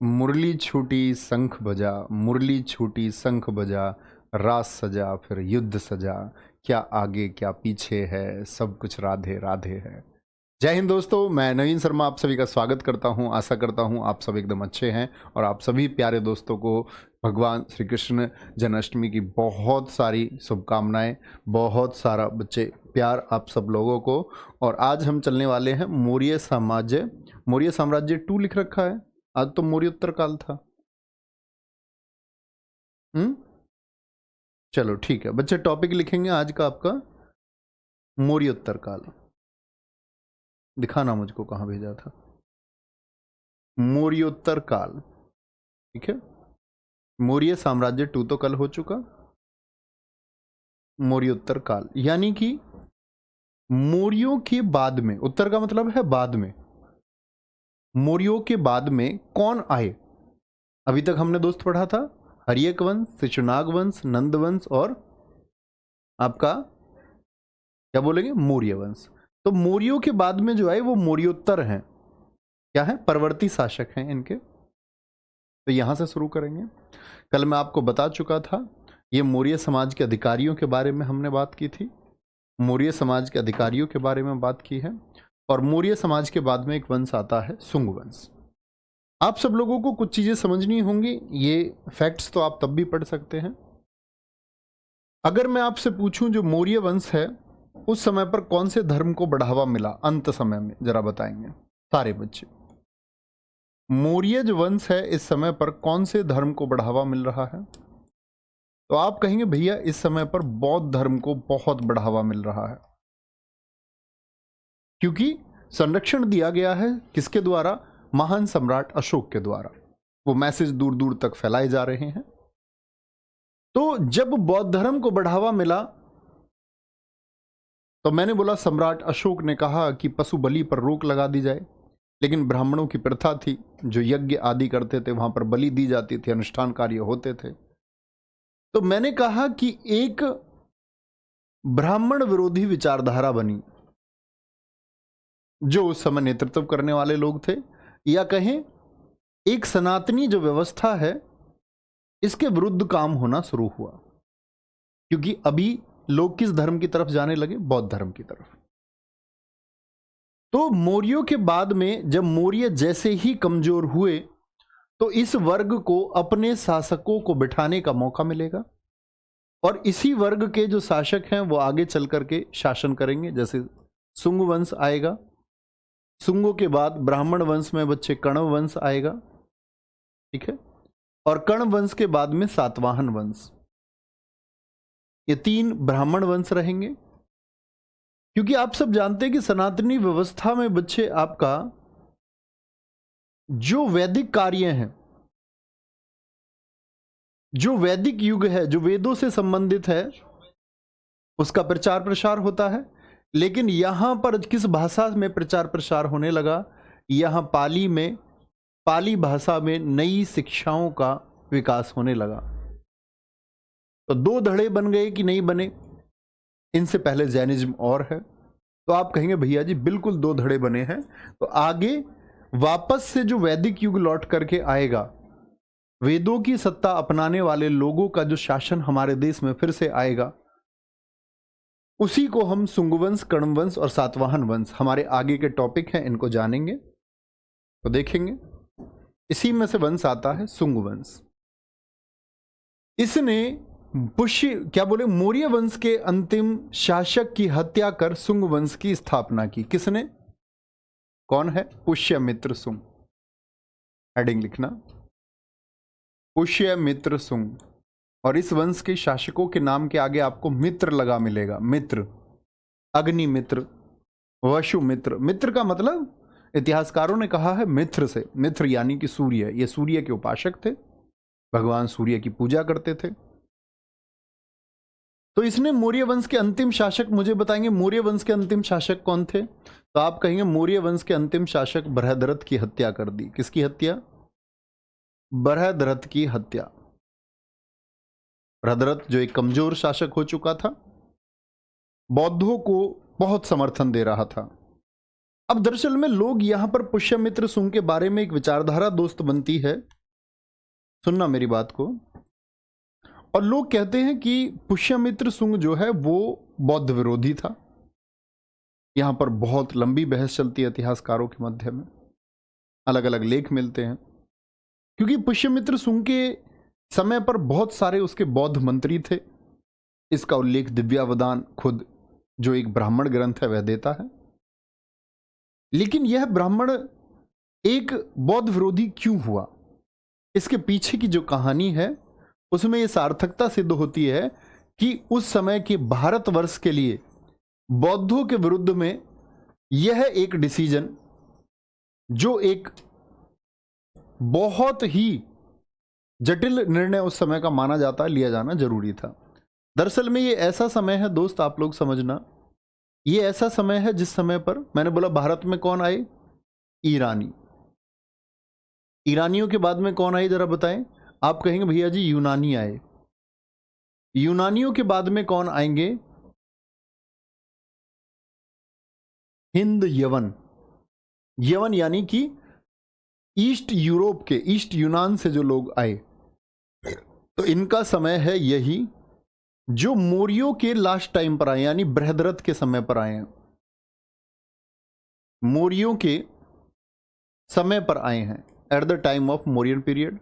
मुरली छूटी शंख बजा, मुरली छूटी शंख बजा, रास सजा फिर युद्ध सजा, क्या आगे क्या पीछे है, सब कुछ राधे राधे है। जय हिंद दोस्तों, मैं नवीन शर्मा आप सभी का स्वागत करता हूं। आशा करता हूं आप सब एकदम अच्छे हैं और आप सभी प्यारे दोस्तों को भगवान श्री कृष्ण जन्माष्टमी की बहुत सारी शुभकामनाएं, बहुत सारा बच्चे प्यार आप सब लोगों को। और आज हम चलने वाले हैं मौर्य साम्राज्य 2 लिख रखा है। आज तो मौर्योत्तर काल था। चलो ठीक है बच्चे, टॉपिक लिखेंगे आज का आपका मौर्योत्तर काल। दिखाना मुझको कहाँ भेजा था। मौर्योत्तर काल, ठीक है। मौर्य साम्राज्य 2 तो कल हो चुका। मौर्योत्तर काल यानी कि मौर्यों के बाद में, उत्तर का मतलब है बाद में, मौर्यों के बाद में कौन आए। अभी तक हमने दोस्त पढ़ा था हर्यक वंश, शिशुनाग वंश, नंद वंश और आपका क्या बोलेंगे, मौर्य वंश। तो मौर्यों के बाद में जो आए वो मौर्योत्तर हैं। क्या है, परवर्ती शासक हैं इनके। तो यहां से शुरू करेंगे। कल मैं आपको बता चुका था, ये मौर्य समाज के अधिकारियों के बारे में हमने बात की थी। मौर्य समाज के अधिकारियों के बारे में बात की है। और मौर्य समाज के बाद में एक वंश आता है शुंग वंश। आप सब लोगों को कुछ चीजें समझनी होंगी। ये फैक्ट्स तो आप तब भी पढ़ सकते हैं। अगर मैं आपसे पूछूं जो मौर्य वंश है उस समय पर कौन से धर्म को बढ़ावा मिला अंत समय में, जरा बताएंगे सारे बच्चे। मौर्य जो वंश है इस समय पर कौन से धर्म को बढ़ावा मिल रहा है? तो आप कहेंगे भैया इस समय पर बौद्ध धर्म को बहुत बढ़ावा मिल रहा है, क्योंकि संरक्षण दिया गया है किसके द्वारा? महान सम्राट अशोक के द्वारा। वो मैसेज दूर दूर तक फैलाए जा रहे हैं। तो जब बौद्ध धर्म को बढ़ावा मिला तो मैंने बोला सम्राट अशोक ने कहा कि पशु बलि पर रोक लगा दी जाए। लेकिन ब्राह्मणों की प्रथा थी, जो यज्ञ आदि करते थे वहां पर बलि दी जाती थी, अनुष्ठान कार्य होते थे। तो मैंने कहा कि एक ब्राह्मण विरोधी विचारधारा बनी, जो उस समय नेतृत्व करने वाले लोग थे, या कहें एक सनातनी जो व्यवस्था है इसके विरुद्ध काम होना शुरू हुआ। क्योंकि अभी लोग किस धर्म की तरफ जाने लगे? बौद्ध धर्म की तरफ। तो मौर्यों के बाद में जब मौर्य जैसे ही कमजोर हुए तो इस वर्ग को अपने शासकों को बिठाने का मौका मिलेगा और इसी वर्ग के जो शासक हैं वो आगे चल करके शासन करेंगे। जैसे शुंग वंश आएगा, शुंगों के बाद ब्राह्मण वंश में बच्चे कण्व वंश आएगा, ठीक है। और कण्व वंश के बाद में सातवाहन वंश। ये 3 ब्राह्मण वंश रहेंगे। क्योंकि आप सब जानते हैं कि सनातनी व्यवस्था में बच्चे आपका जो वैदिक कार्य हैं, जो वैदिक युग है, जो वेदों से संबंधित है, उसका प्रचार प्रसार होता है। लेकिन यहां पर किस भाषा में प्रचार प्रसार होने लगा? यहां पाली में, पाली भाषा में नई शिक्षाओं का विकास होने लगा। तो 2 धड़े बन गए कि नहीं बने? इनसे पहले जैनिज्म और है। तो आप कहेंगे भैया जी बिल्कुल 2 धड़े बने हैं। तो आगे वापस से जो वैदिक युग लौट करके आएगा, वेदों की सत्ता अपनाने वाले लोगों का जो शासन हमारे देश में फिर से आएगा, उसी को हम शुंगवंश, कण्ववंश और सातवाहन वंश, हमारे आगे के टॉपिक हैं, इनको जानेंगे तो देखेंगे। इसी में से वंश आता है शुंग वंश। इसने पुष्य क्या बोले, मौर्य वंश के अंतिम शासक की हत्या कर शुंग वंश की स्थापना की। किसने? कौन है? पुष्यमित्र शुंग। हेडिंग लिखना, पुष्यमित्र शुंग। और इस वंश के शासकों के नाम के आगे आपको मित्र लगा मिलेगा। मित्र, अग्निमित्र, वसुमित्र। मित्र का मतलब इतिहासकारों ने कहा है मित्र से। मित्र यानी कि सूर्य। ये सूर्य के उपासक थे, भगवान सूर्य की पूजा करते थे। तो इसने मौर्य वंश के अंतिम शासक, मुझे बताएंगे मौर्य वंश के अंतिम शासक कौन थे? तो आप कहेंगे मौर्य वंश के अंतिम शासक बृहद्रथ की हत्या कर दी। किसकी हत्या? बृहद्रथ की हत्या। बृहद्रथ जो एक कमजोर शासक हो चुका था, बौद्धों को बहुत समर्थन दे रहा था, अब दरअसल में लोग यहां पर पुष्यमित्र सुंग के बारे में एक विचारधारा दोस्त बनती है, सुनना मेरी बात को। और लोग कहते हैं कि पुष्यमित्र सुंग जो है वो बौद्ध विरोधी था। यहां पर बहुत लंबी बहस चलती है इतिहासकारों के मध्य में, अलग अलग लेख मिलते हैं, क्योंकि पुष्यमित्र सुंग के समय पर बहुत सारे उसके बौद्ध मंत्री थे। इसका उल्लेख दिव्यावदान खुद, जो एक ब्राह्मण ग्रंथ है, वह देता है। लेकिन यह ब्राह्मण एक बौद्ध विरोधी क्यों हुआ, इसके पीछे की जो कहानी है उसमें यह सार्थकता सिद्ध होती है कि उस समय के भारतवर्ष के लिए बौद्धों के विरुद्ध में यह एक डिसीजन, जो एक बहुत ही जटिल निर्णय उस समय का माना जाता है, लिया जाना जरूरी था। दरअसल में ये ऐसा समय है दोस्त, आप लोग समझना, ये ऐसा समय है जिस समय पर मैंने बोला भारत में कौन आए, ईरानी। ईरानियों के बाद में कौन आए जरा बताएं। आप कहेंगे भैया जी यूनानी आए। यूनानियों के बाद में कौन आएंगे, हिंद यवन। यवन यानी कि ईस्ट यूरोप के, ईस्ट यूनान से जो लोग आए, तो इनका समय है यही, जो मौर्यों के लास्ट टाइम पर आए, यानी बृहद्रथ के समय पर आए हैं, मौर्यों के समय पर आए हैं, at the time of Mauryan period.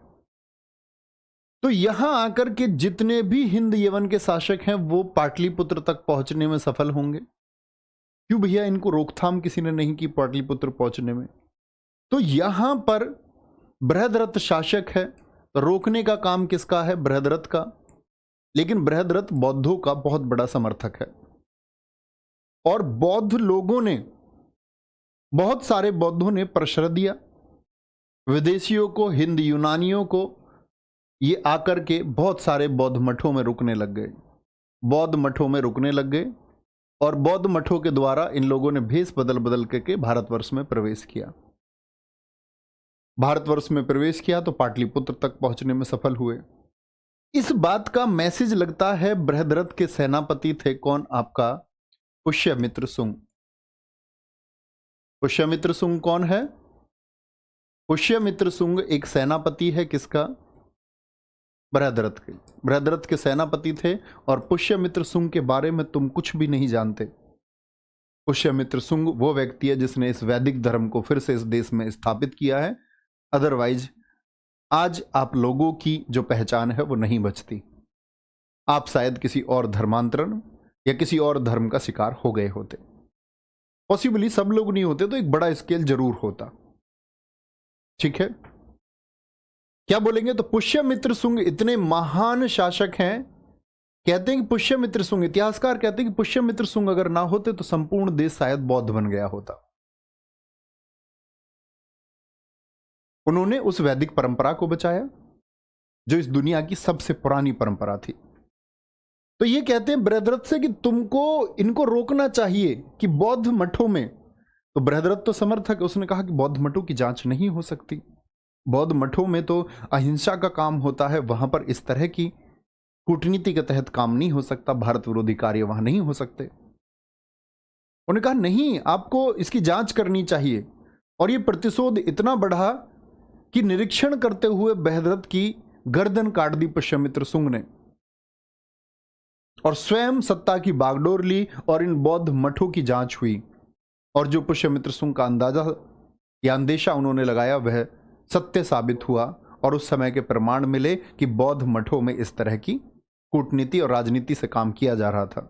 तो यहां आकर के जितने भी हिंद यवन के शासक हैं वो पाटलिपुत्र तक पहुंचने में सफल होंगे। क्यों भैया, इनको रोकथाम किसी ने नहीं की पाटलिपुत्र पहुंचने में। तो यहां पर बृहद्रथ शासक है, तो रोकने का काम किसका है, बृहद्रथ का। लेकिन बृहद्रथ बौद्धों का बहुत बड़ा समर्थक है, और बौद्ध लोगों ने, बहुत सारे बौद्धों ने प्रश्रय दिया विदेशियों को, हिंद यूनानियों को। ये आकर के बहुत सारे बौद्ध मठों में रुकने लग गए, बौद्ध मठों में रुकने लग गए, और बौद्ध मठों के द्वारा इन लोगों ने भेष बदल बदल करके भारतवर्ष में प्रवेश किया। भारतवर्ष में प्रवेश किया तो पाटलिपुत्र तक पहुंचने में सफल हुए। इस बात का मैसेज लगता है बृहद्रथ के सेनापति थे कौन, आपका पुष्यमित्र सुंग। पुष्यमित्र सुंग कौन है, पुष्यमित्र सुंग एक सेनापति है, किसका, बृहद्रथ के। बृहद्रथ के सेनापति थे, और पुष्यमित्र सुंग के बारे में तुम कुछ भी नहीं जानते। पुष्यमित्र सुंग वो व्यक्ति है जिसने इस वैदिक धर्म को फिर से इस देश में स्थापित किया है। अदरवाइज आज आप लोगों की जो पहचान है वो नहीं बचती। आप शायद किसी और धर्मांतरण या किसी और धर्म का शिकार हो गए होते। पॉसिबली सब लोग नहीं होते, तो एक बड़ा स्केल जरूर होता। ठीक है, क्या बोलेंगे, तो पुष्यमित्र सुंग इतने महान शासक हैं। कहते हैं कि पुष्यमित्र सुंग, इतिहासकार कहते हैं कि पुष्यमित्र सुंग अगर ना होते तो संपूर्ण देश शायद बौद्ध बन गया होता। उन्होंने उस वैदिक परंपरा को बचाया जो इस दुनिया की सबसे पुरानी परंपरा थी। तो ये कहते हैं बृहद्रथ से कि तुमको इनको रोकना चाहिए कि बौद्ध मठों में, तो बृहद्रथ तो समर्थक है, उसने कहा कि बौद्ध मठों की जांच नहीं हो सकती, बौद्ध मठों में तो अहिंसा का काम होता है, वहां पर इस तरह की कूटनीति के तहत काम नहीं हो सकता, भारत विरोधी कार्य वहां नहीं हो सकते। उन्होंने कहा नहीं, आपको इसकी जांच करनी चाहिए। और ये प्रतिशोध इतना बढ़ा कि निरीक्षण करते हुए बृहद्रथ की गर्दन काट दी पुष्यमित्र सुंग ने, और स्वयं सत्ता की बागडोर ली, और इन बौद्ध मठों की जांच हुई। और जो पुष्यमित्र सुंग का अंदाजा या अंदेशा उन्होंने लगाया वह सत्य साबित हुआ, और उस समय के प्रमाण मिले कि बौद्ध मठों में इस तरह की कूटनीति और राजनीति से काम किया जा रहा था,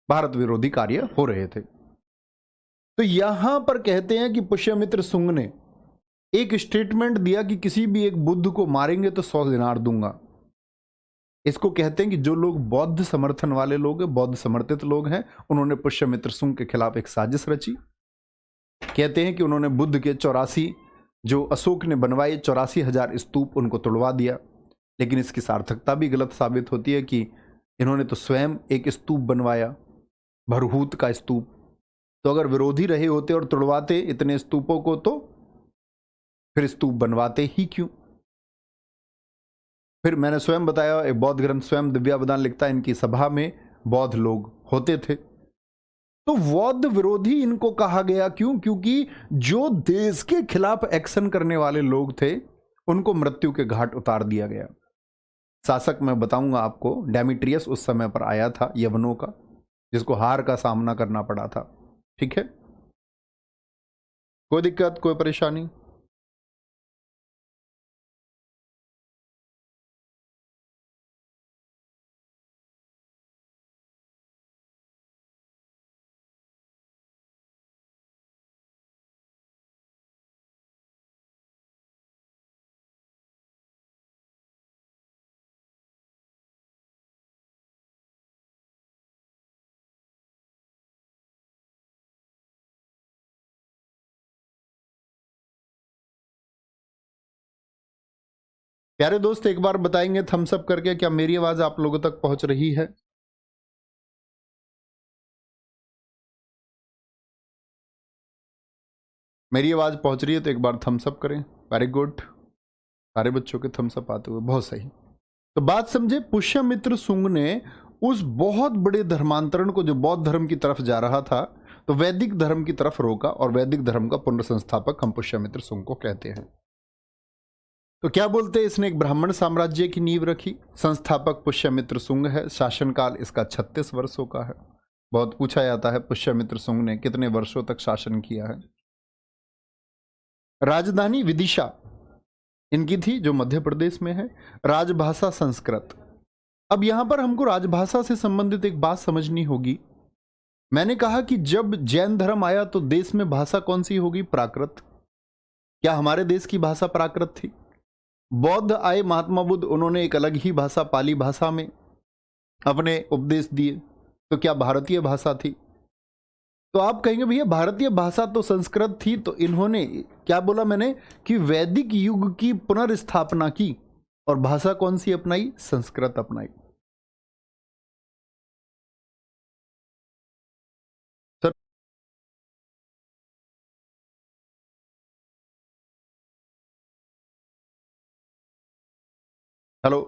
भारत विरोधी कार्य हो रहे थे। तो यहां पर कहते हैं कि पुष्यमित्र सुंग ने एक स्टेटमेंट दिया कि किसी भी एक बुद्ध को मारेंगे तो 100 दिनार दूंगा। इसको कहते हैं कि जो लोग बौद्ध समर्थन वाले लोग हैं, बौद्ध समर्थित लोग हैं, उन्होंने पुष्यमित्र सुंग के खिलाफ एक साजिश रची। कहते हैं कि उन्होंने बुद्ध के 84 जो अशोक ने बनवाए 84,000 स्तूप, उनको तोड़वा दिया। लेकिन इसकी सार्थकता भी गलत साबित होती है कि इन्होंने तो स्वयं एक स्तूप बनवाया, भरहूत का स्तूप। तो अगर विरोधी रहे होते और तोड़वाते इतने स्तूपों को, तो फिर स्तूप बनवाते ही क्यों। फिर मैंने स्वयं बताया, एक बौद्ध ग्रंथ स्वयं दिव्यावदान लिखता है, इनकी सभा में बौद्ध लोग होते थे। तो बौद्ध विरोधी इनको कहा गया। क्यों? क्योंकि जो देश के खिलाफ एक्शन करने वाले लोग थे उनको मृत्यु के घाट उतार दिया गया। शासक मैं बताऊंगा आपको, डेमिट्रियस उस समय पर आया था यवनों का, जिसको हार का सामना करना पड़ा था। ठीक है, कोई दिक्कत, कोई परेशानी? प्यारे दोस्त, एक बार बताएंगे थम्स अप करके, क्या मेरी आवाज आप लोगों तक पहुंच रही है? मेरी आवाज पहुंच रही है तो एक बार थम्स अप करें। वेरी गुड, सारे बच्चों के थम्स अप आते हुए, बहुत सही। तो बात समझे, पुष्यमित्र सुंग ने उस बहुत बड़े धर्मांतरण को जो बौद्ध धर्म की तरफ जा रहा था, तो वैदिक धर्म की तरफ रोका, और वैदिक धर्म का पुनर्संस्थापक हम पुष्यमित्र सुंग को कहते हैं। तो क्या बोलते हैं, इसने एक ब्राह्मण साम्राज्य की नींव रखी। संस्थापक पुष्यमित्र सुंग है। शासनकाल इसका 36 वर्षों का है। बहुत पूछा जाता है पुष्यमित्र सुंग ने कितने वर्षों तक शासन किया है। राजधानी विदिशा इनकी थी, जो मध्य प्रदेश में है। राजभाषा संस्कृत। अब यहां पर हमको राजभाषा से संबंधित एक बात समझनी होगी। मैंने कहा कि जब जैन धर्म आया तो देश में भाषा कौन सी होगी? प्राकृत। क्या हमारे देश की भाषा प्राकृत थी? बौद्ध आए, महात्मा बुद्ध, उन्होंने एक अलग ही भाषा पाली भाषा में अपने उपदेश दिए। तो क्या भारतीय भाषा थी? तो आप कहेंगे भैया भारतीय भाषा तो संस्कृत थी, तो इन्होंने क्या बोला मैंने कि वैदिक युग की पुनर्स्थापना की, और भाषा कौन सी अपनाई? संस्कृत अपनाई। सर हेलो,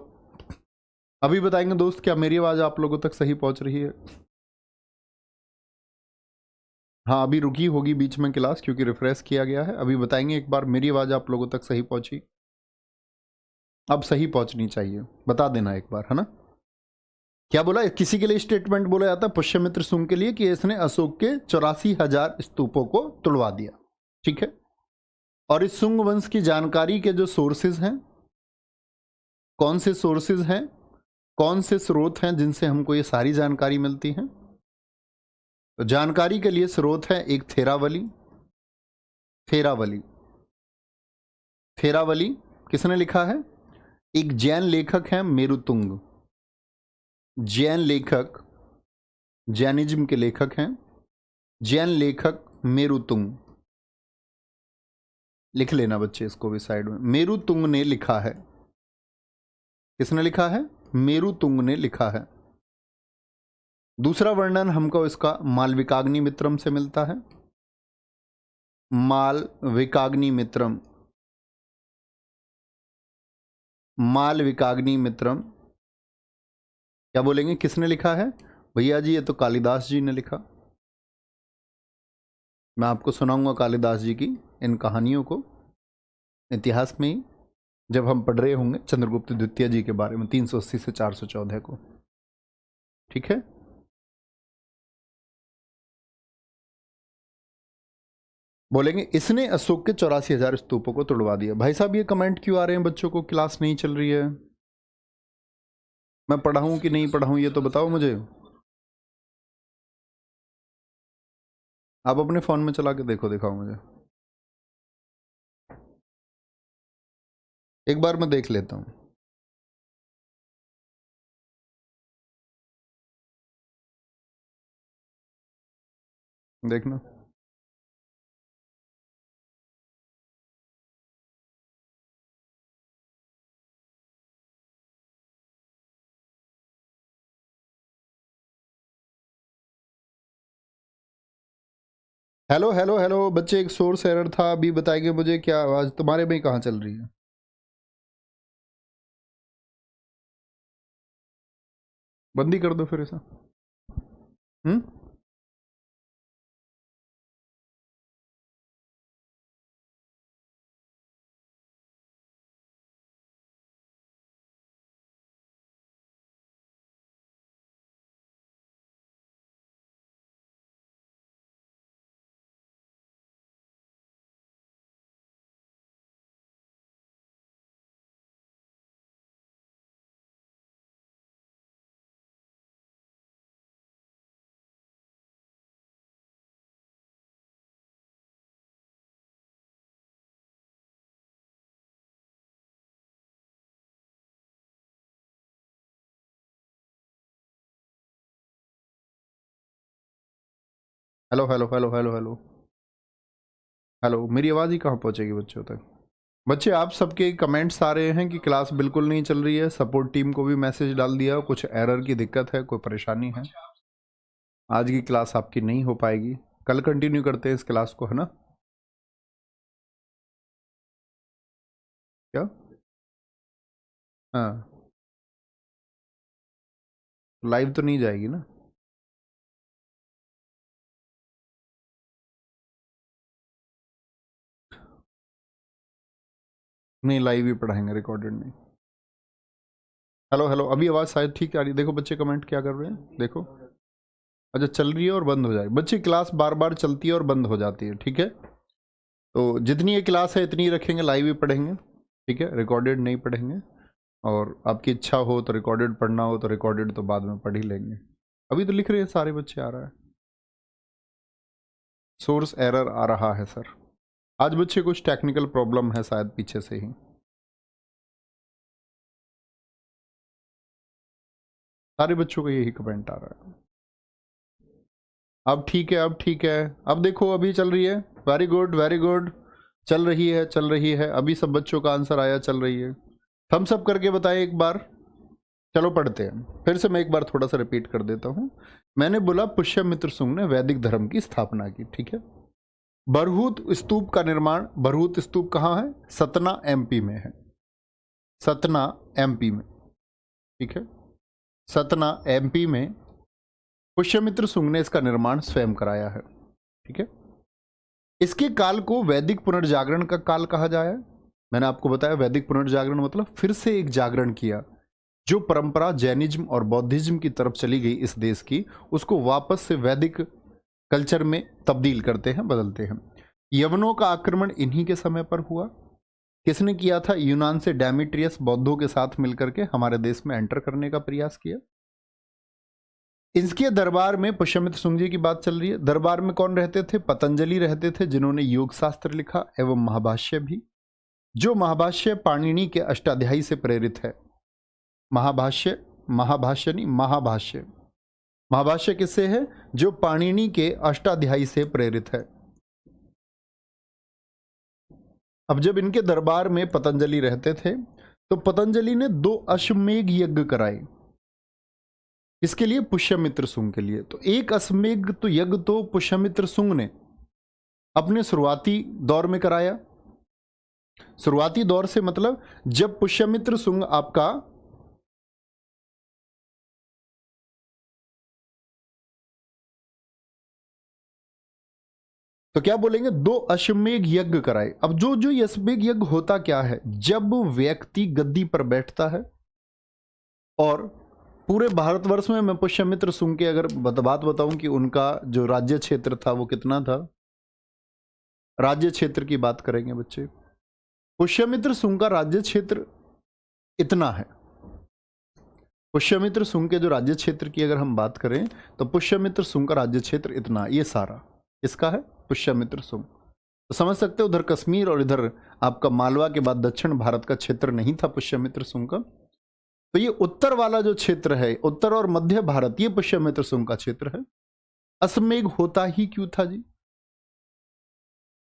अभी बताएंगे दोस्त, क्या मेरी आवाज आप लोगों तक सही पहुंच रही है? हाँ, अभी रुकी होगी बीच में क्लास, क्योंकि रिफ्रेश किया गया है। अभी बताएंगे एक बार, मेरी आवाज आप लोगों तक सही पहुंची? अब सही पहुंचनी चाहिए, बता देना एक बार, है ना? क्या बोला? किसी के लिए स्टेटमेंट बोला जाता है पुष्यमित्र सुंग के लिए कि इसने अशोक के 84,000 स्तूपों को तुड़वा दिया। ठीक है, और इस सुंग वंश की जानकारी के जो सोर्सेज हैं, कौन से सोर्सेज हैं, कौन से स्रोत हैं जिनसे हमको ये सारी जानकारी मिलती है? तो जानकारी के लिए स्रोत है एक थेरावली। थेरावली, थेरावली किसने लिखा है? एक जैन लेखक है मेरुतुंग। जैन लेखक, जैनिज्म के लेखक हैं, जैन लेखक मेरुतुंग। लिख लेना बच्चे इसको भी साइड में। मेरुतुंग ने लिखा है। किसने लिखा है? मेरुतुंग ने लिखा है। दूसरा वर्णन हमको इसका मालविकाग्नि मित्रम से मिलता है। मालविकाग्नि मित्रम, मालविकाग्नि मित्रम। क्या बोलेंगे, किसने लिखा है? भैया जी ये तो कालिदास जी ने लिखा। मैं आपको सुनाऊंगा कालिदास जी की इन कहानियों को इतिहास में ही, जब हम पढ़ रहे होंगे चंद्रगुप्त द्वितीय जी के बारे में, 380 से 414 को। ठीक है, बोलेंगे इसने अशोक के 84,000 स्तूपों को तोड़वा दिया। भाई साहब ये कमेंट क्यों आ रहे हैं बच्चों को? क्लास नहीं चल रही है? मैं पढ़ाऊं कि नहीं पढ़ाऊं ये तो बताओ मुझे। आप अपने फोन में चला के देखो, दिखाओ मुझे एक बार, मैं देख लेता हूं। देखना। हेलो हेलो हेलो बच्चे, एक सोर्स एरर था, अभी बताएंगे मुझे क्या आवाज तुम्हारे में कहाँ चल रही है? बंदी कर दो फिर ऐसा। Hmm, hello hello hello hello hello hello, मेरी आवाज़ ही कहाँ पहुँचेगी बच्चों तक? बच्चे आप सबके कमेंट्स आ रहे हैं कि क्लास बिल्कुल नहीं चल रही है, सपोर्ट टीम को भी मैसेज डाल दिया, कुछ एरर की दिक्कत है, कोई परेशानी है, आज की क्लास आपकी नहीं हो पाएगी, कल कंटिन्यू करते हैं इस क्लास को, है ना? क्या? हाँ, लाइव तो नहीं जाएगी ना? नहीं, लाइव ही पढ़ाएंगे, रिकॉर्डेड नहीं। हेलो हेलो, अभी आवाज़ शायद ठीक आ रही है। देखो बच्चे कमेंट क्या कर रहे हैं, देखो। अच्छा, चल रही है और बंद हो जाए। बच्चे क्लास बार बार चलती है और बंद हो जाती है, ठीक है? तो जितनी ये क्लास है इतनी रखेंगे, लाइव ही पढ़ेंगे, ठीक है? रिकॉर्डेड नहीं पढ़ेंगे। और आपकी इच्छा हो तो रिकॉर्डेड पढ़ना हो तो रिकॉर्डेड तो बाद में पढ़ ही लेंगे। अभी तो लिख रहे हैं सारे बच्चे, आ रहा है सोर्स एरर आ रहा है सर। आज बच्चे कुछ टेक्निकल प्रॉब्लम है शायद पीछे से ही। सारे बच्चों का यही कमेंट आ रहा है। अब ठीक है, अब ठीक है, अब देखो अभी चल रही है। वेरी गुड वेरी गुड, चल रही है चल रही है। अभी सब बच्चों का आंसर आया, चल रही है। थम्स अप करके बताएं एक बार। चलो पढ़ते हैं फिर से, मैं एक बार थोड़ा सा रिपीट कर देता हूं। मैंने बोला पुष्यमित्र सुंग ने वैदिक धर्म की स्थापना की, ठीक है? बरहूत स्तूप का निर्माण, बरहूत स्तूप कहाँ है? सतना एमपी में है, सतना एमपी में, ठीक है? सतना एमपी में पुष्यमित्र सुंग ने इसका निर्माण स्वयं कराया है, ठीक है? इसके काल को वैदिक पुनर्जागरण का काल कहा जाए। मैंने आपको बताया वैदिक पुनर्जागरण मतलब फिर से एक जागरण किया। जो परंपरा जैनिज्म और बौद्धिज्म की तरफ चली गई इस देश की, उसको वापस से वैदिक कल्चर में तब्दील करते हैं, बदलते हैं। यवनों का आक्रमण इन्हीं के समय पर हुआ। किसने किया था? यूनान से डेमेट्रियस बौद्धों के साथ मिलकर के हमारे देश में एंटर करने का प्रयास किया। इसके दरबार में पुष्यमित्र सुंग जी की बात चल रही है। दरबार में कौन रहते थे? पतंजलि रहते थे, जिन्होंने योग शास्त्र लिखा एवं महाभाष्य भी। जो महाभाष्य पाणिनि के अष्टाध्यायी से प्रेरित है। महाभाष्य, महाभाष्य नहीं, महाभाष्य। महाभाष्य किससे है? जो पाणिनि के अष्टाध्यायी से प्रेरित है। अब जब इनके दरबार में पतंजलि रहते थे तो पतंजलि ने 2 अश्वमेध यज्ञ कराए। इसके लिए? पुष्यमित्र सुंग के लिए। तो एक अश्वमेध तो यज्ञ तो पुष्यमित्र सुंग ने अपने शुरुआती दौर में कराया। शुरुआती दौर से मतलब जब पुष्यमित्र सुंग आपका तो क्या बोलेंगे? 2 अश्वमेध यज्ञ कराए। अब जो जो अश्वमेध यज्ञ होता क्या है? जब व्यक्ति गद्दी पर बैठता है और पूरे भारतवर्ष में, मैं पुष्यमित्र सुंग के अगर बात बताऊं कि उनका जो राज्य क्षेत्र था वो कितना था, राज्य क्षेत्र की बात करेंगे बच्चे। पुष्यमित्र सुंग का राज्य क्षेत्र इतना है। पुष्यमित्र सुंग के जो राज्य क्षेत्र की अगर हम बात करें तो पुष्यमित्र सुंग का राज्य क्षेत्र इतना, ये सारा इसका है पुष्यमित्र सुंग। तो समझ सकते हो, उधर कश्मीर और इधर आपका मालवा के बाद दक्षिण भारत का क्षेत्र नहीं था पुष्यमित्र सुंग का। तो ये उत्तर वाला जो क्षेत्र है, उत्तर और मध्य भारत, ये पुष्यमित्र सुंग का क्षेत्र है। अश्वमेध होता ही क्यों था जी?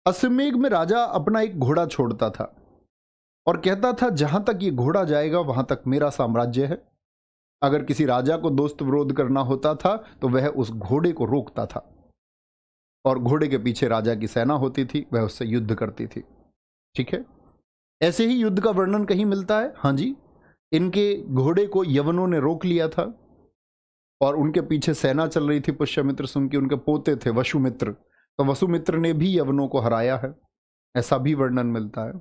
अश्वमेध में राजा अपना एक घोड़ा छोड़ता था और कहता था जहां तक ये घोड़ा जाएगा वहां तक मेरा साम्राज्य है। अगर किसी राजा को दोस्त विरोध करना होता था तो वह उस घोड़े को रोकता था और घोड़े के पीछे राजा की सेना होती थी, वह उससे युद्ध करती थी, ठीक है? ऐसे ही युद्ध का वर्णन कहीं मिलता है? हाँ जी, इनके घोड़े को यवनों ने रोक लिया था और उनके पीछे सेना चल रही थी पुष्यमित्र सुंग की। उनके पोते थे वसुमित्र, तो वसुमित्र ने भी यवनों को हराया है, ऐसा भी वर्णन मिलता है।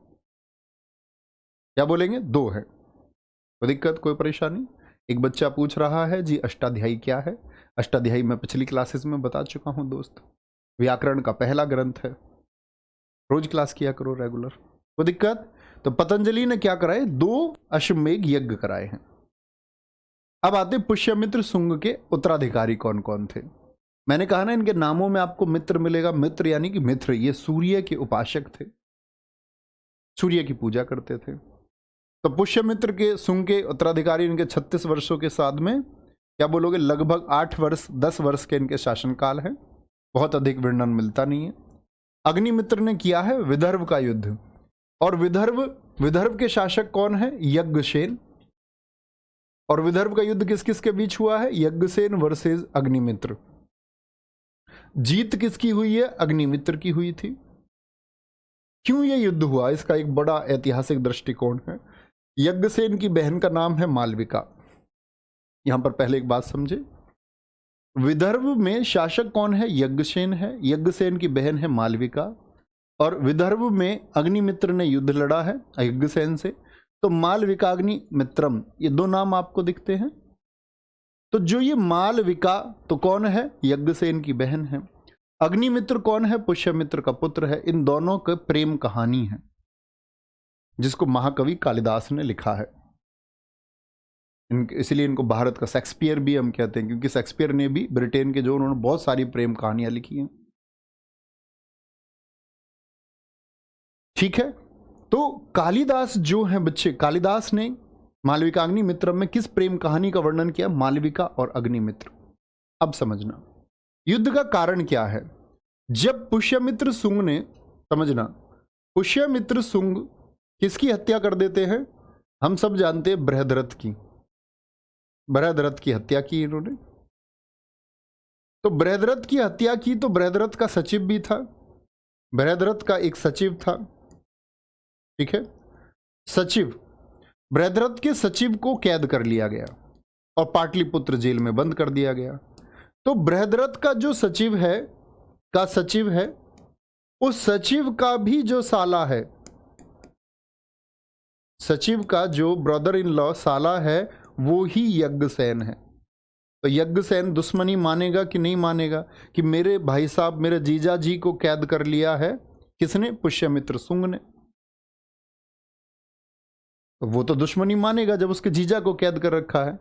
क्या बोलेंगे? 2 है। कोई दिक्कत, कोई परेशानी? एक बच्चा पूछ रहा है जी अष्टाध्यायी क्या है? अष्टाध्यायी मैं पिछली क्लासेस में बता चुका हूं दोस्त, व्याकरण का पहला ग्रंथ है। रोज क्लास किया करो रेगुलर। कोई दिक्कत? तो पतंजलि ने क्या कराए? 2 अश्वमेध यज्ञ कराए हैं। अब आते पुष्यमित्र सुंग के उत्तराधिकारी कौन कौन थे। मैंने कहा ना इनके नामों में आपको मित्र मिलेगा। मित्र यानी कि मित्र, ये सूर्य के उपासक थे, सूर्य की पूजा करते थे। तो पुष्यमित्र के सुंग के उत्तराधिकारी इनके 36 वर्षों के साथ में, क्या बोलोगे, लगभग 8 वर्ष 10 वर्ष के इनके शासनकाल है। बहुत अधिक वर्णन मिलता नहीं है। अग्निमित्र ने किया है विदर्भ का युद्ध, और विदर्भ के शासक कौन है? यज्ञसेन। और विदर्भ का युद्ध किस किस के बीच हुआ है? यज्ञसेन वर्सेस अग्निमित्र। जीत किसकी हुई है? अग्निमित्र की हुई थी। क्यों यह युद्ध हुआ? इसका एक बड़ा ऐतिहासिक दृष्टिकोण है। यज्ञसेन की बहन का नाम है मालविका। यहां पर पहले एक बात समझे, विदर्भ में शासक कौन है? यज्ञसेन है। यज्ञसेन की बहन है मालविका, और विदर्भ में अग्निमित्र ने युद्ध लड़ा है यज्ञसेन से। तो मालविका अग्निमित्रम, ये दो नाम आपको दिखते हैं। तो जो ये मालविका तो कौन है? यज्ञसेन की बहन है। अग्निमित्र कौन है? पुष्यमित्र का पुत्र है। इन दोनों की प्रेम कहानी है जिसको महाकवि कालिदास ने लिखा है। इसलिए इनको भारत का शेक्सपियर भी हम कहते हैं, क्योंकि शेक्सपियर ने भी ब्रिटेन के जो उन्होंने बहुत सारी प्रेम कहानियां लिखी हैं। ठीक है, तो कालिदास जो है बच्चे, कालिदास ने मालविका अग्निमित्र में किस प्रेम कहानी का वर्णन किया? मालविका और अग्निमित्र। अब समझना युद्ध का कारण क्या है। जब पुष्यमित्र शुंग ने, समझना, पुष्यमित्र शुंग किसकी हत्या कर देते हैं? हम सब जानते हैं बृहद्रथ की। बृहद्रथ की हत्या की इन्होंने। तो बृहद्रथ की हत्या की, तो बृहद्रथ का सचिव भी था। बृहद्रथ का एक सचिव था, ठीक है, सचिव। बृहद्रथ के सचिव को कैद कर लिया गया और पाटलिपुत्र जेल में बंद कर दिया गया। तो बृहद्रथ का जो सचिव है उस सचिव का भी जो साला है, सचिव का जो ब्रदर इन लॉ साला है, वो ही यज्ञसेन है। तो यज्ञसेन दुश्मनी मानेगा कि नहीं मानेगा कि मेरे भाई साहब, मेरे जीजा जी को कैद कर लिया है किसने? पुष्यमित्र शुंग ने। तो वो तो दुश्मनी मानेगा जब उसके जीजा को कैद कर रखा है।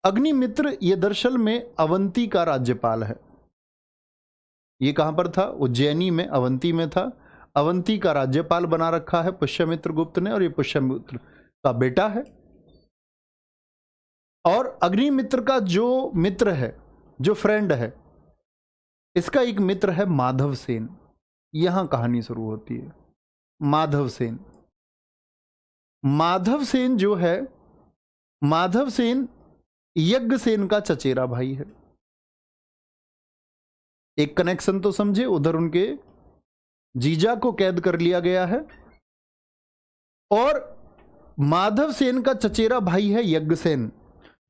अग्निमित्र ये दरअसल में अवंती का राज्यपाल है। ये कहां पर था? उज्जैनी में, अवंती में था। अवंती का राज्यपाल बना रखा है पुष्यमित्र गुप्त ने, और ये पुष्यमित्र का बेटा है। और अग्निमित्र का जो मित्र है, जो फ्रेंड है, इसका एक मित्र है माधव सेन। यहां कहानी शुरू होती है। माधव सेन, माधव सेन जो है, माधव सेन यज्ञसेन का चचेरा भाई है। एक कनेक्शन तो समझे, उधर उनके जीजा को कैद कर लिया गया है, और माधव सेन का चचेरा भाई है यज्ञसेन,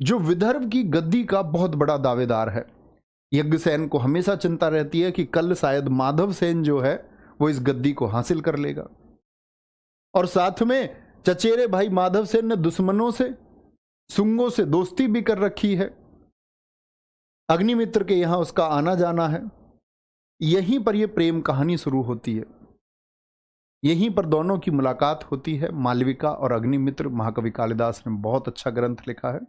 जो विदर्भ की गद्दी का बहुत बड़ा दावेदार है। यज्ञसेन को हमेशा चिंता रहती है कि कल शायद माधव सेन जो है वो इस गद्दी को हासिल कर लेगा। और साथ में चचेरे भाई माधव सेन ने दुश्मनों से, शुंगों से दोस्ती भी कर रखी है। अग्निमित्र के यहां उसका आना जाना है। यहीं पर यह प्रेम कहानी शुरू होती है। यहीं पर दोनों की मुलाकात होती है, मालविका और अग्निमित्र। महाकवि कालिदास ने बहुत अच्छा ग्रंथ लिखा है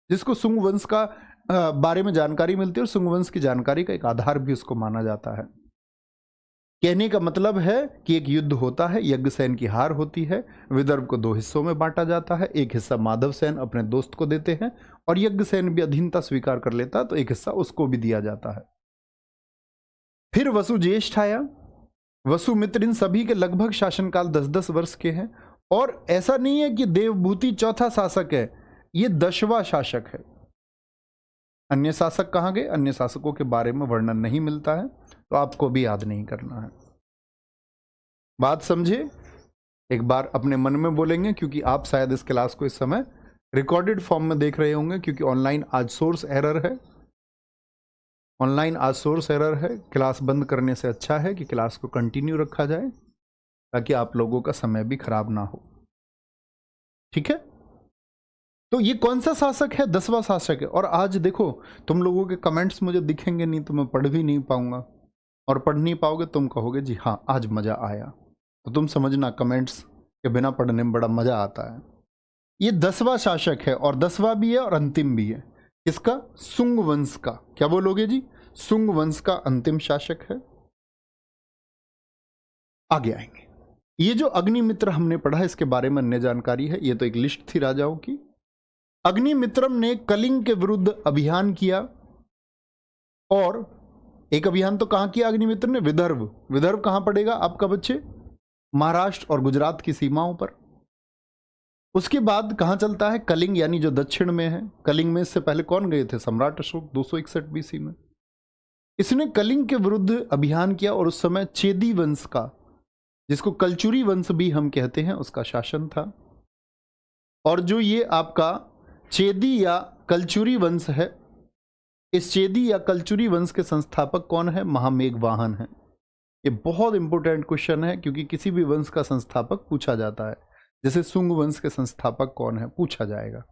जिसको शुंग वंश का बारे में जानकारी मिलती है, और शुंग वंश की जानकारी का एक आधार भी उसको माना जाता है। कहने का मतलब है कि एक युद्ध होता है, यज्ञसेन की हार होती है, विदर्भ को दो हिस्सों में बांटा जाता है। एक हिस्सा माधव सेन अपने दोस्त को देते हैं, और यज्ञसेन भी अधीनता स्वीकार कर लेता है, तो एक हिस्सा उसको भी दिया जाता है। फिर वसु ज्येष्ठ आया। वसुमित्र इन सभी के लगभग शासनकाल 10-10 वर्ष के हैं। और ऐसा नहीं है कि देवभूति चौथा शासक है, ये 10वां शासक है। अन्य शासक कहां गए? अन्य शासकों के बारे में वर्णन नहीं मिलता है, तो आपको भी याद नहीं करना है। बात समझे? एक बार अपने मन में बोलेंगे, क्योंकि आप शायद इस क्लास को इस समय रिकॉर्डेड फॉर्म में देख रहे होंगे, क्योंकि ऑनलाइन आज सोर्स एरर है। ऑनलाइन आज सोर्स एरर है। क्लास बंद करने से अच्छा है कि क्लास को कंटिन्यू रखा जाए, ताकि आप लोगों का समय भी खराब ना हो। ठीक है, तो ये कौन सा शासक है? 10वां शासक है। और आज देखो, तुम लोगों के कमेंट्स मुझे दिखेंगे नहीं, तो मैं पढ़ भी नहीं पाऊंगा, और पढ़ नहीं पाओगे तुम कहोगे जी हाँ आज मजा आया। तो तुम समझना, कमेंट्स के बिना पढ़ने में बड़ा मजा आता है। ये 10वां शासक है, और 10वां भी है और अंतिम भी है। किसका? शुंग वंश का। क्या बोलोगे जी? शुंग वंश का अंतिम शासक है। आगे आएंगे। ये जो अग्निमित्र हमने पढ़ा, इसके बारे में अन्य जानकारी है। ये तो एक लिस्ट थी राजाओं की। अग्निमित्रम ने कलिंग के विरुद्ध अभियान किया, और एक अभियान तो कहां किया अग्निमित्र ने? विदर्भ। विदर्भ कहां पड़ेगा आपका बच्चे? महाराष्ट्र और गुजरात की सीमाओं पर। उसके बाद कहां चलता है? कलिंग, यानी जो दक्षिण में है। कलिंग में इससे पहले कौन गए थे? सम्राट अशोक 261 बीसी में। इसने कलिंग के विरुद्ध अभियान किया और उस समय चेदी वंश का, जिसको कलचुरी वंश भी हम कहते हैं, उसका शासन था। और जो ये आपका चेदी या कलचुरी वंश है, इस चेदी या कलचुरी वंश के संस्थापक कौन है? महामेघवाहन है। ये बहुत इंपॉर्टेंट क्वेश्चन है, क्योंकि किसी भी वंश का संस्थापक पूछा जाता है। जैसे सुंग वंश के संस्थापक कौन है, पूछा जाएगा।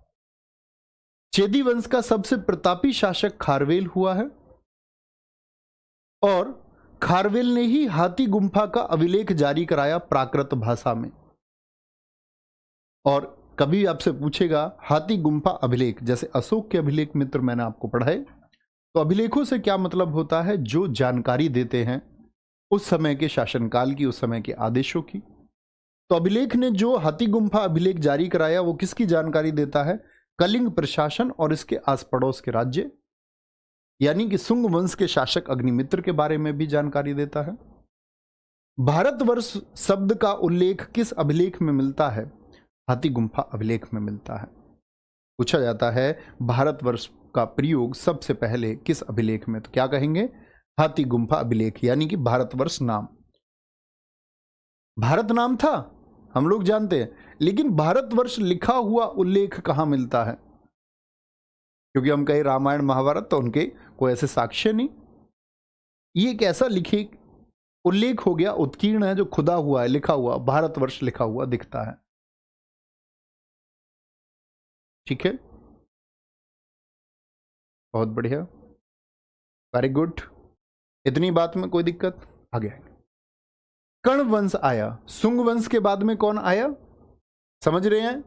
चेदी वंश का सबसे प्रतापी शासक खारवेल हुआ है, और खारवेल ने ही हाथी गुम्फा का अभिलेख जारी कराया प्राकृत भाषा में। और कभी आपसे पूछेगा हाथी गुम्फा अभिलेख, जैसे अशोक के अभिलेख मित्र मैंने आपको पढ़ाए, तो अभिलेखों से क्या मतलब होता है? जो जानकारी देते हैं उस समय के शासनकाल की, उस समय के आदेशों की। तो अभिलेख ने जो हाथी गुम्फा अभिलेख जारी कराया वो किसकी जानकारी देता है? कलिंग प्रशासन और इसके आस पड़ोस के राज्य, यानी कि सुंग वंश के शासक अग्निमित्र के बारे में भी जानकारी देता है। भारतवर्ष शब्द का उल्लेख किस अभिलेख में मिलता है? हाथी गुम्फा अभिलेख में मिलता है। पूछा जाता है भारतवर्ष का प्रयोग सबसे पहले किस अभिलेख में? तो क्या कहेंगे? हाथी गुम्फा अभिलेख, यानी कि भारतवर्ष नाम। भारत नाम था हम लोग जानते हैं, लेकिन भारतवर्ष लिखा हुआ उल्लेख कहां मिलता है? क्योंकि हम कहे रामायण महाभारत, तो उनके कोई ऐसे साक्ष्य नहीं। ये एक ऐसा लिखे उल्लेख हो गया, उत्कीर्ण है, जो खुदा हुआ है, लिखा हुआ, भारतवर्ष लिखा हुआ दिखता है। ठीक है, बहुत बढ़िया, वेरी गुड। इतनी बात में कोई दिक्कत? आगे आएंगे। कर्ण वंश आया, सुंग वंश के बाद में कौन आया? समझ रहे हैं?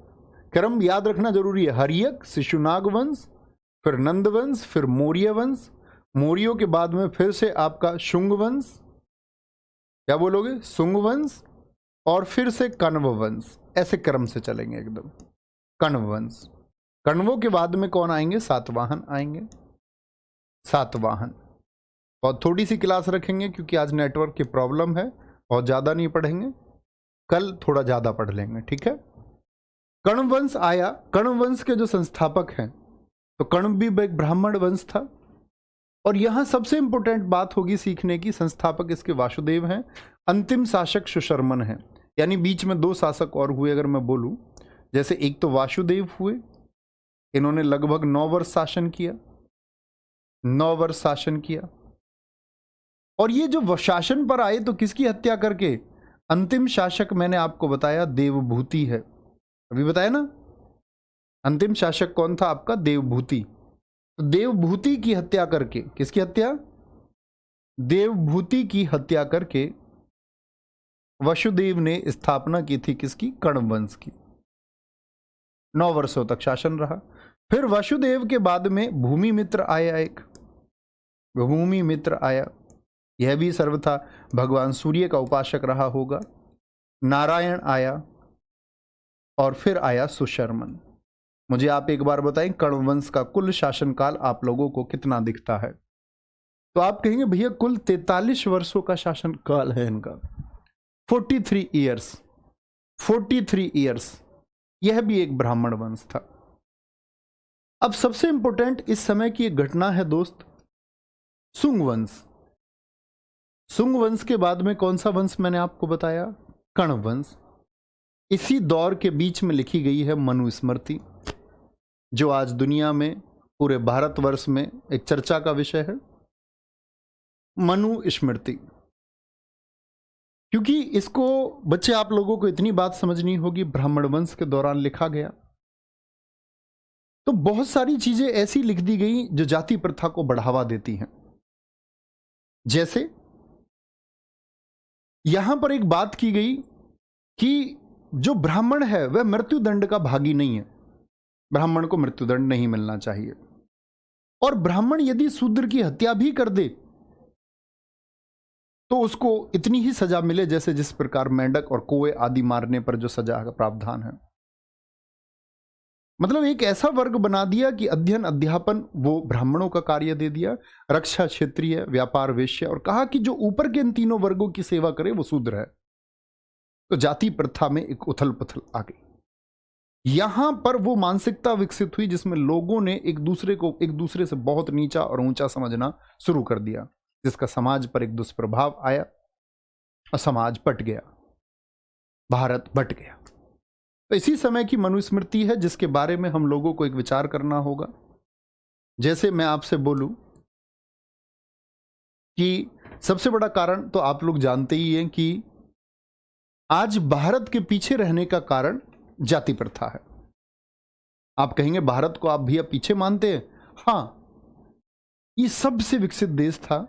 क्रम याद रखना जरूरी है। हरियक, शिशुनाग वंश, फिर नंद वंश, फिर मौर्य वंश। मौर्यों के बाद में फिर से आपका शुंग वंश, क्या बोलोगे? सुंग वंश, और फिर से कण्व वंश। ऐसे क्रम से चलेंगे एकदम। कण्व वंश, कण्वों के बाद में कौन आएंगे? सातवाहन आएंगे। सातवाहन और थोड़ी सी क्लास रखेंगे, क्योंकि आज नेटवर्क की प्रॉब्लम है और ज्यादा नहीं पढ़ेंगे, कल थोड़ा ज्यादा पढ़ लेंगे। ठीक है, कण्व वंश आया। कण्व वंश के जो संस्थापक हैं, तो कण्व भी एक ब्राह्मण वंश था। और यहां सबसे इंपॉर्टेंट बात होगी सीखने की, संस्थापक इसके वासुदेव हैं, अंतिम शासक सुशर्मन है। यानी बीच में दो शासक और हुए अगर मैं बोलूं, जैसे एक तो वासुदेव हुए, इन्होंने लगभग 9 वर्ष शासन किया, 9 वर्ष शासन किया। और ये जो शासन पर आए तो किसकी हत्या करके? अंतिम शासक मैंने आपको बताया देवभूति है, अभी बताया ना। अंतिम शासक कौन था आपका? देवभूति। तो देवभूति की हत्या करके, किसकी हत्या? देवभूति की हत्या करके वसुदेव ने स्थापना की थी किसकी? कण्व वंश की। 9 वर्षों तक शासन रहा। फिर वसुदेव के बाद में भूमि मित्र आया, एक भूमि मित्र आया, यह भी सर्वथा भगवान सूर्य का उपासक रहा होगा। नारायण आया, और फिर आया सुशर्मन। मुझे आप एक बार बताएं, कण्व वंश का कुल शासनकाल आप लोगों को कितना दिखता है? तो आप कहेंगे भैया कुल 43 वर्षों का शासनकाल है इनका, 43 ईयर्स, 43 ईयर्स। यह भी एक ब्राह्मण वंश था। अब सबसे इंपॉर्टेंट इस समय की एक घटना है दोस्त, सुंग वंश। सुंग वंश के बाद में कौन सा वंश मैंने आपको बताया? कण्व वंश। इसी दौर के बीच में लिखी गई है मनुस्मृति, जो आज दुनिया में पूरे भारतवर्ष में एक चर्चा का विषय है, मनुस्मृति। क्योंकि इसको बच्चे आप लोगों को इतनी बात समझनी होगी, ब्राह्मण वंश के दौरान लिखा गया, तो बहुत सारी चीजें ऐसी लिख दी गई जो जाति प्रथा को बढ़ावा देती हैं। जैसे यहां पर एक बात की गई कि जो ब्राह्मण है वह मृत्युदंड का भागी नहीं है, ब्राह्मण को मृत्युदंड नहीं मिलना चाहिए। और ब्राह्मण यदि शूद्र की हत्या भी कर दे तो उसको इतनी ही सजा मिले जैसे जिस प्रकार मेंढक और कौवे आदि मारने पर जो सजा का प्रावधान है। मतलब एक ऐसा वर्ग बना दिया कि अध्ययन अध्यापन वो ब्राह्मणों का कार्य दे दिया, रक्षा क्षेत्रीय, व्यापार वेश्य, और कहा कि जो ऊपर के इन तीनों वर्गों की सेवा करे वो शूद्र है। तो जाति प्रथा में एक उथल पुथल आ गई। यहां पर वो मानसिकता विकसित हुई जिसमें लोगों ने एक दूसरे को एक दूसरे से बहुत नीचा और ऊंचा समझना शुरू कर दिया, जिसका समाज पर एक दुष्प्रभाव आया और समाज बट गया, भारत बट गया। तो इसी समय की मनुस्मृति है जिसके बारे में हम लोगों को एक विचार करना होगा। जैसे मैं आपसे बोलूं कि सबसे बड़ा कारण तो आप लोग जानते ही हैं कि आज भारत के पीछे रहने का कारण जाति प्रथा है। आप कहेंगे भारत को आप भी अब पीछे मानते हैं? हाँ, ये सबसे विकसित देश था।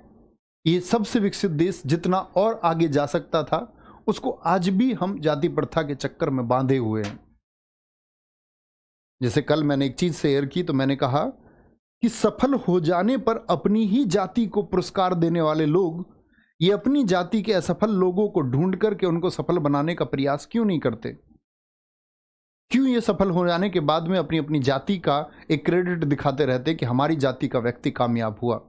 ये सबसे विकसित देश जितना और आगे जा सकता था, उसको आज भी हम जाति प्रथा के चक्कर में बांधे हुए हैं। जैसे कल मैंने एक चीज शेयर की तो मैंने कहा कि सफल हो जाने पर अपनी ही जाति को पुरस्कार देने वाले लोग ये अपनी जाति के असफल लोगों को ढूंढ करके उनको सफल बनाने का प्रयास क्यों नहीं करते? क्यों ये सफल हो जाने के बाद में अपनी अपनी जाति का एक क्रेडिट दिखाते रहते कि हमारी जाति का व्यक्ति कामयाब हुआ?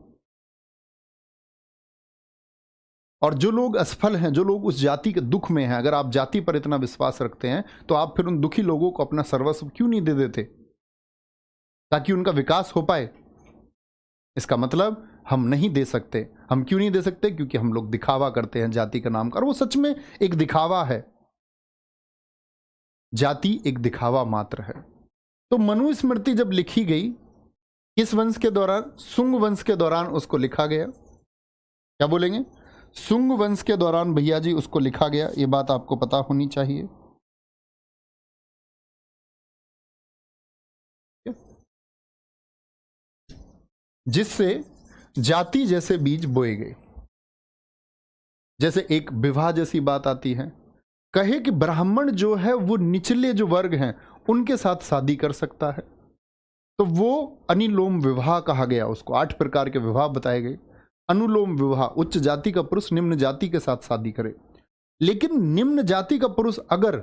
और जो लोग असफल हैं, जो लोग उस जाति के दुख में हैं, अगर आप जाति पर इतना विश्वास रखते हैं तो आप फिर उन दुखी लोगों को अपना सर्वस्व क्यों नहीं दे देते ताकि उनका विकास हो पाए? इसका मतलब हम नहीं दे सकते। हम क्यों नहीं दे सकते? क्योंकि हम लोग दिखावा करते हैं जाति का नाम का, और वो सच में एक दिखावा है। जाति एक दिखावा मात्र है। तो मनुस्मृति जब लिखी गई, किस वंश के दौरान? शुंग वंश के दौरान उसको लिखा गया। क्या बोलेंगे? शुंग वंश के दौरान भैया जी उसको लिखा गया। ये बात आपको पता होनी चाहिए। जिससे जाति जैसे बीज बोए गए। जैसे एक विवाह जैसी बात आती है, कहे कि ब्राह्मण जो है वो निचले जो वर्ग हैं उनके साथ शादी कर सकता है, तो वो अनुलोम विवाह कहा गया उसको। 8 प्रकार के विवाह बताए गए। अनुलोम विवाह, उच्च जाति का पुरुष निम्न जाति के साथ शादी करे। लेकिन निम्न जाति का पुरुष अगर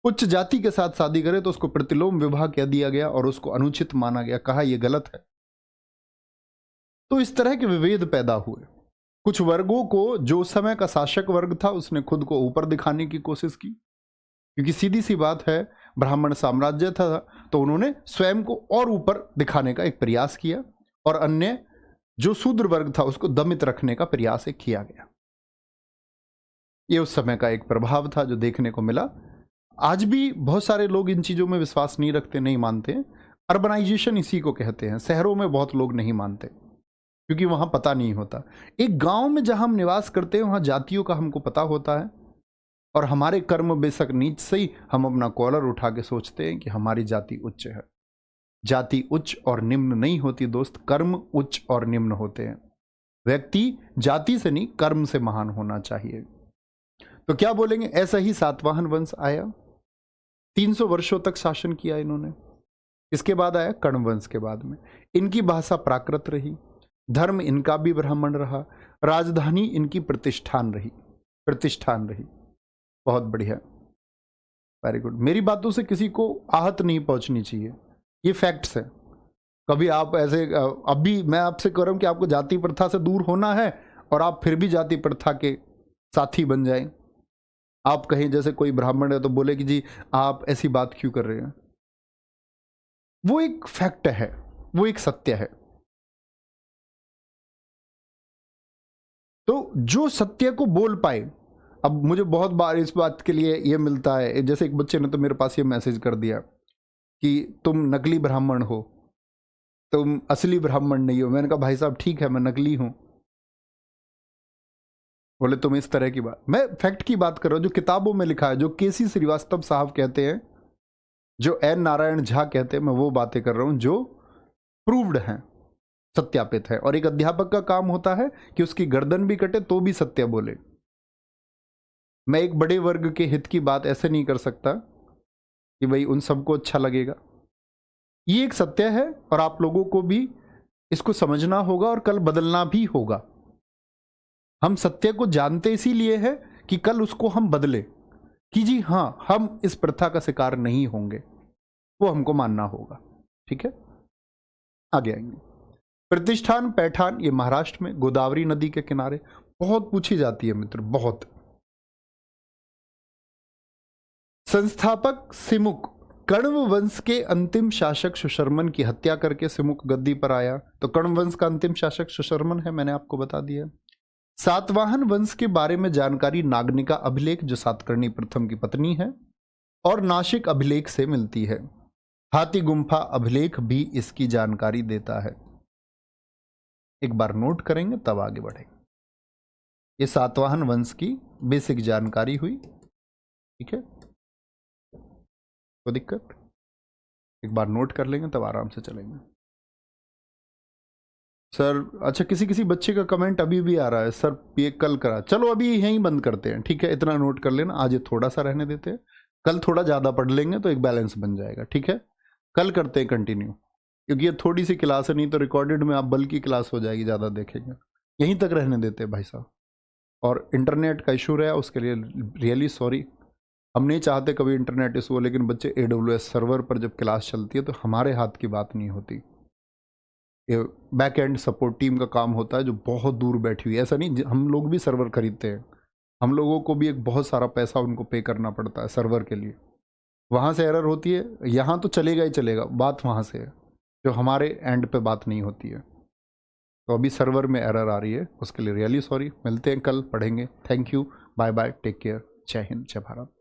उच्च जाति के साथ शादी करे तो उसको प्रतिलोम विवाह कह दिया गया और उसको अनुचित माना गया, कहा यह गलत है। तो इस तरह के विभेद पैदा हुए। कुछ वर्गों को, जो समय का शासक वर्ग था, उसने खुद को ऊपर दिखाने की कोशिश की, क्योंकि सीधी सी बात है ब्राह्मण साम्राज्य था, तो उन्होंने स्वयं को और ऊपर दिखाने का एक प्रयास किया, और अन्य जो शूद्र वर्ग था उसको दमित रखने का प्रयास एक किया गया। ये उस समय का एक प्रभाव था जो देखने को मिला। आज भी बहुत सारे लोग इन चीजों में विश्वास नहीं रखते, नहीं मानते। अर्बनाइजेशन इसी को कहते हैं। शहरों में बहुत लोग नहीं मानते क्योंकि वहां पता नहीं होता। एक गांव में जहां हम निवास करते हैं वहां जातियों का हमको पता होता है, और हमारे कर्म बेशक नीच से ही हम अपना कॉलर उठा के सोचते हैं कि हमारी जाति उच्च है। जाति उच्च और निम्न नहीं होती दोस्त, कर्म उच्च और निम्न होते हैं। व्यक्ति जाति से नहीं, कर्म से महान होना चाहिए। तो क्या बोलेंगे? ऐसा ही सातवाहन वंश आया, 300 वर्षों तक शासन किया इन्होंने। इसके बाद आया कर्ण वंश के बाद में। इनकी भाषा प्राकृत रही, धर्म इनका भी ब्राह्मण रहा, राजधानी इनकी प्रतिष्ठान रही। बहुत बढ़िया, वेरी गुड। मेरी बातों से किसी को आहत नहीं पहुंचनी चाहिए, ये फैक्ट्स है। कभी आप ऐसे, अभी मैं आपसे कह रहा हूं कि आपको जाति प्रथा से दूर होना है और आप फिर भी जाति प्रथा के साथी बन जाएं। आप कहें जैसे कोई ब्राह्मण है तो बोले कि जी आप ऐसी बात क्यों कर रहे हैं। वो एक फैक्ट है, वो एक सत्य है। तो जो सत्य को बोल पाए, अब मुझे बहुत बार इस बात के लिए ये मिलता है, जैसे एक बच्चे ने तो मेरे पास ये मैसेज कर दिया कि तुम नकली ब्राह्मण हो, तुम असली ब्राह्मण नहीं हो। मैंने कहा भाई साहब ठीक है, मैं नकली हूं। बोले तुम इस तरह की बात, मैं फैक्ट की बात कर रहा हूं जो किताबों में लिखा है, जो केसी श्रीवास्तव साहब कहते हैं, जो एन नारायण झा कहते हैं, मैं वो बातें कर रहा हूं जो प्रूव्ड हैं, सत्यापित है। और एक अध्यापक का काम होता है कि उसकी गर्दन भी कटे तो भी सत्य बोले। मैं एक बड़े वर्ग के हित की बात ऐसे नहीं कर सकता कि भाई उन सबको अच्छा लगेगा। ये एक सत्य है और आप लोगों को भी इसको समझना होगा और कल बदलना भी होगा। हम सत्य को जानते इसीलिए है कि कल उसको हम बदले कि जी हाँ, हम इस प्रथा का शिकार नहीं होंगे। वो हमको मानना होगा। ठीक है, आगे आएंगे। प्रतिष्ठान पैठान, ये महाराष्ट्र में गोदावरी नदी के किनारे, बहुत पूछी जाती है मित्र, बहुत। संस्थापक सिमुक, कण्व वंश के अंतिम शासक सुशर्मन की हत्या करके सिमुक गद्दी पर आया। तो कण्व वंश का अंतिम शासक सुशर्मन है, मैंने आपको बता दिया। सातवाहन वंश के बारे में जानकारी नागनिका अभिलेख, जो सातकर्णी प्रथम की पत्नी है, और नासिक अभिलेख से मिलती है। हाथी गुम्फा अभिलेख भी इसकी जानकारी देता है। एक बार नोट करेंगे तब आगे बढ़ेंगे। ये सातवाहन वंश की बेसिक जानकारी हुई। ठीक है, कोई दिक्कत? एक बार नोट कर लेंगे तब आराम से चलेंगे। सर अच्छा, किसी किसी बच्चे का कमेंट अभी भी आ रहा है, सर ये कल करा। चलो अभी यहीं बंद करते हैं, ठीक है, इतना नोट कर लेना। आज ये थोड़ा सा रहने देते हैं, कल थोड़ा ज़्यादा पढ़ लेंगे तो एक बैलेंस बन जाएगा। ठीक है, कल करते हैं कंटिन्यू, क्योंकि ये थोड़ी सी क्लास है, नहीं तो रिकॉर्डेड में आप बल्कि क्लास हो जाएगी, ज़्यादा देखेंगे। यहीं तक रहने देते हैं भाई साहब। और इंटरनेट का इशू रहा उसके लिए रियली सॉरी। हम नहीं चाहते कभी इंटरनेट इशू हो, लेकिन बच्चे AWS सर्वर पर जब क्लास चलती है तो हमारे हाथ की बात नहीं होती। ये बैक एंड सपोर्ट टीम का काम होता है, जो बहुत दूर बैठी हुई है। ऐसा नहीं, हम लोग भी सर्वर खरीदते हैं, हम लोगों को भी एक बहुत सारा पैसा उनको पे करना पड़ता है सर्वर के लिए। वहाँ से एरर होती है, यहाँ तो चलेगा ही चलेगा, बात वहाँ से है जो हमारे एंड पे बात नहीं होती है। तो अभी सर्वर में एरर आ रही है, उसके लिए रियली सॉरी। मिलते हैं कल, पढ़ेंगे। Thank you, bye bye, take care, जय हिंद, जय भारत।